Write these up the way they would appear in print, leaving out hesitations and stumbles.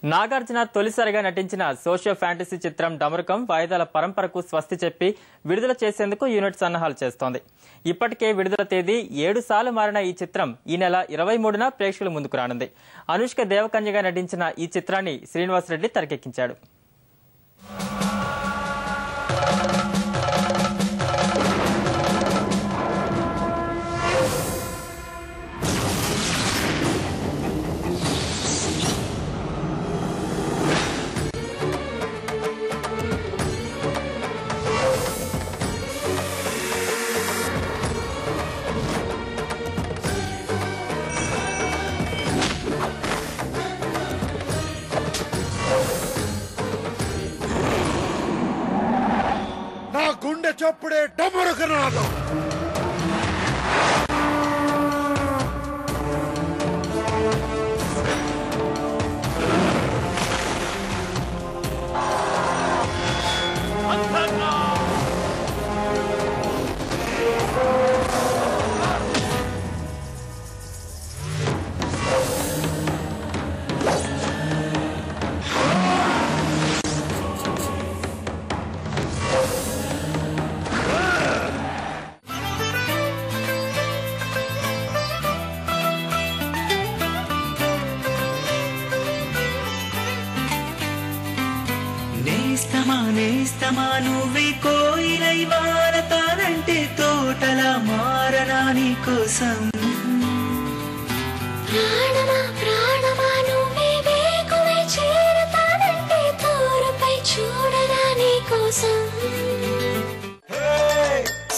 నాగార్జున తొలిసారిగా నటించిన socio fantasy చిత్రం డమరుకం వాయిదాల పరంపరకు స్వస్తి చెప్పి విడుదల చేసేందుకు యూనిట్ సన్నాహాలు చేస్తోంది. ఇప్పటికే విడుదల తేదీ 7 సార్లు మారిన ఈ చిత్రం ఈ నెల 23న ప్రేక్షకుల ముందుకు రానుంది. అనుష్క దేవకన్యగా నటించిన ఈ చిత్రాన్ని శ్రీనివాస్ రెడ్డి తెరకెక్కించాడు. గుండె చప్పుడే డమరుకనాదం. నేస్తమా నువ్వే కోయిలై వారతానంటే తోటలా మారనా నీ కోసం. ప్రాణమా నువ్వే వేకువై చేరతానంటే తోరుపై చూడనా నీ కోసం.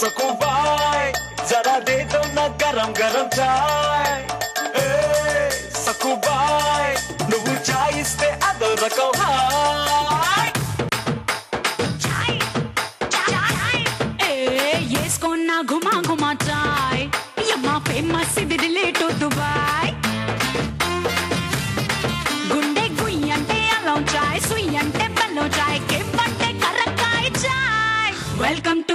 సకుబాయ్ జరా దే దో నా గరం గరం చాయ్. సకుబాయ్ నువ్వు చాయ్ ఇస్తే అదో రకం హాయ్. వేసుకున్నా ఘుమా ఘుమా చాయ్ యమ్మా ఫేమస్ ఇది రిలేటు దుబాయ్. గుండె గుయ్యి అంటే అల్లం చాయ్, సుయ్యి అంటే బెల్లం చాయ్, కెవ్వంటే కర్రకాయ చాయ్. Welcome to